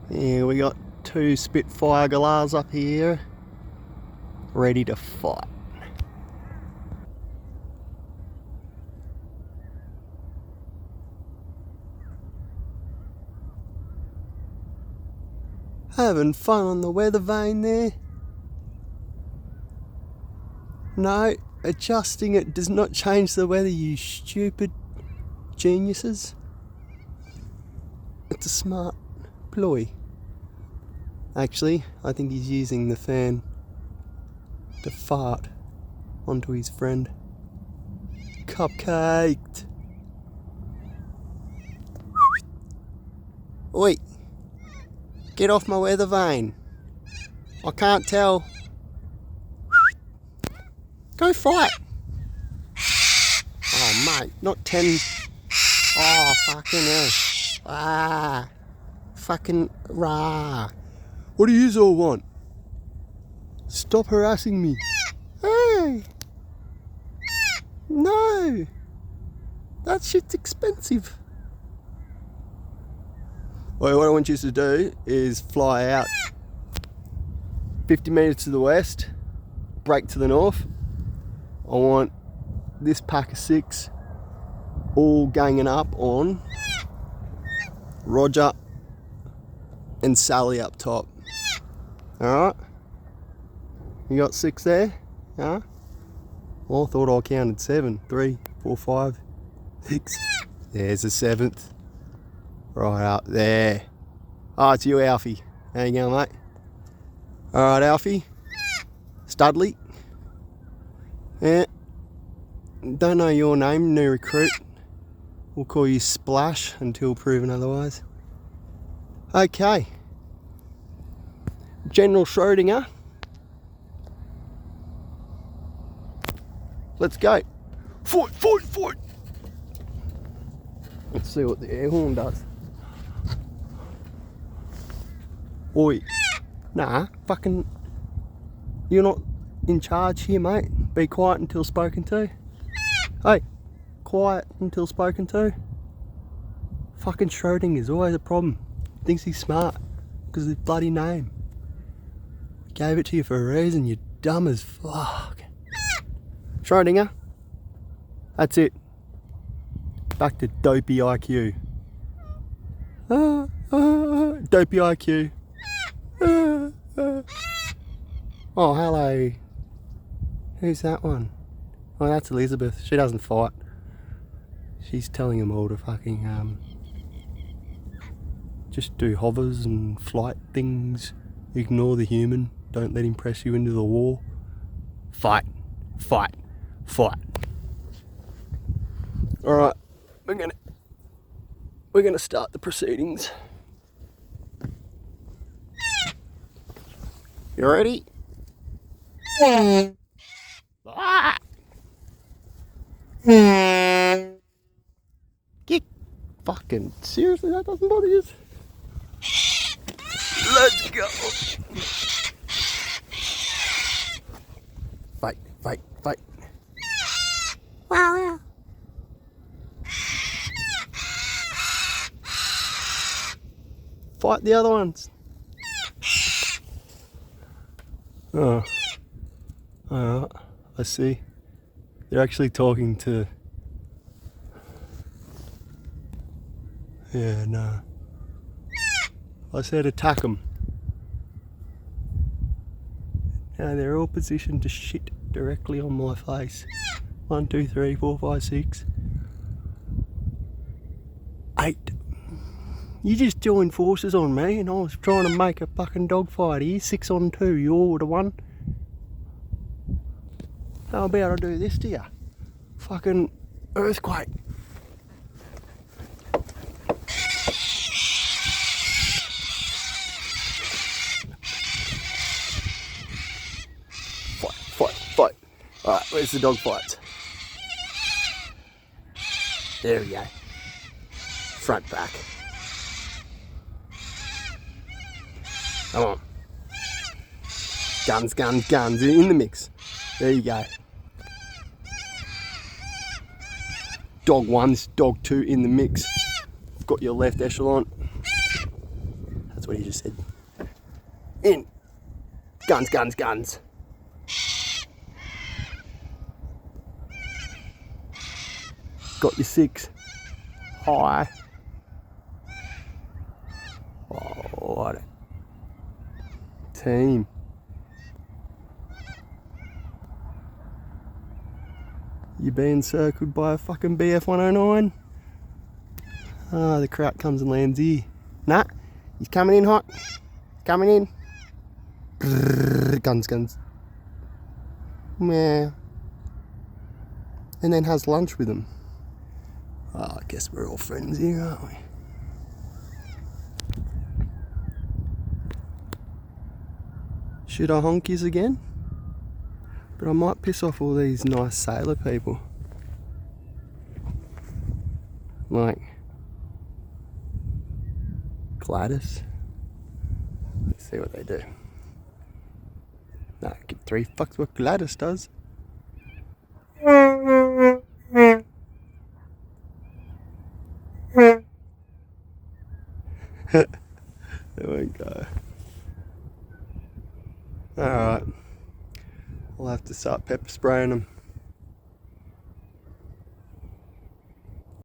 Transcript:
Yeah, we got two Spitfire galahs up here, ready to fight. Having fun on the weather vane there? No, adjusting it does not change the weather, you stupid geniuses. It's a smart ploy. Actually, I think he's using the fan to fart onto his friend. Cupcaked. Oi, get off my weather vane. I can't tell. Go fight. Oh mate, not 10. Oh fucking hell. Ah, fucking rah. What do yous all want? Stop harassing me. Hey! No! That shit's expensive. Well, what I want you to do is fly out 50 metres to the west, break to the north. I want this pack of 6 all ganging up on Roger and Sally up top. Alright? You got 6 there? Huh? Well, I thought I counted 7. 3, 4, 5, 6. There's a 7th. Right up there. Oh, it's you, Alfie. How you going, mate? Alright, Alfie. Studley. Yeah. Don't know your name, new recruit. We'll call you Splash until proven otherwise. Okay. General Schrodinger. Let's go. Fight, fight, fight. Let's see what the air horn does. Oi. Nah, fucking... You're not in charge here, mate. Be quiet until spoken to. Hey, quiet until spoken to. Fucking Schrodinger is always a problem. Thinks he's smart because of his bloody name. Gave it to you for a reason, you're dumb as fuck. Schrodinger, that's it. Back to dopey IQ. Dopey IQ. Oh, hello. Who's that one? Oh, that's Elizabeth. She doesn't fight. She's telling them all to fucking just do hovers and flight things. Ignore the human. Don't let him press you into the wall. Fight. Fight. Fight. Alright, we're gonna start the proceedings. You ready? Ah! Get fucking seriously, that doesn't bother you? Let's go. Fight, fight, fight. Wow. Fight the other ones. Oh. Alright, I see. They're actually talking to... Yeah, no. I said attack them. Now they're all positioned to shit directly on my face. 1, 2, 3, 4, 5, 6. 8. You just joined forces on me and I was trying to make a fucking dogfight here. 6 on 2, you all would have won. How about I do this to you? Fucking earthquake. Fight, fight, fight. Alright, where's the dog fights? There we go. Front, back. Come on. Guns, guns, guns. In the mix. There you go. Dog 1's dog 2 in the mix. Got your left echelon. That's That's what he just said. In. Guns, guns, guns. Got your 6. High. Oh, what a team. You being circled by a fucking BF 109? Ah, the kraut comes and lands here. Nah, he's coming in hot. Coming in. Brrr, guns, guns. Meh. And then has lunch with him. Oh, I guess we're all friends here, aren't we? Should I honk yous again? But I might piss off all these nice sailor people. Like Gladys. Let's see what they do. Nah, give 3 fucks what Gladys does. There we go. Alright. I'll have to start pepper spraying them.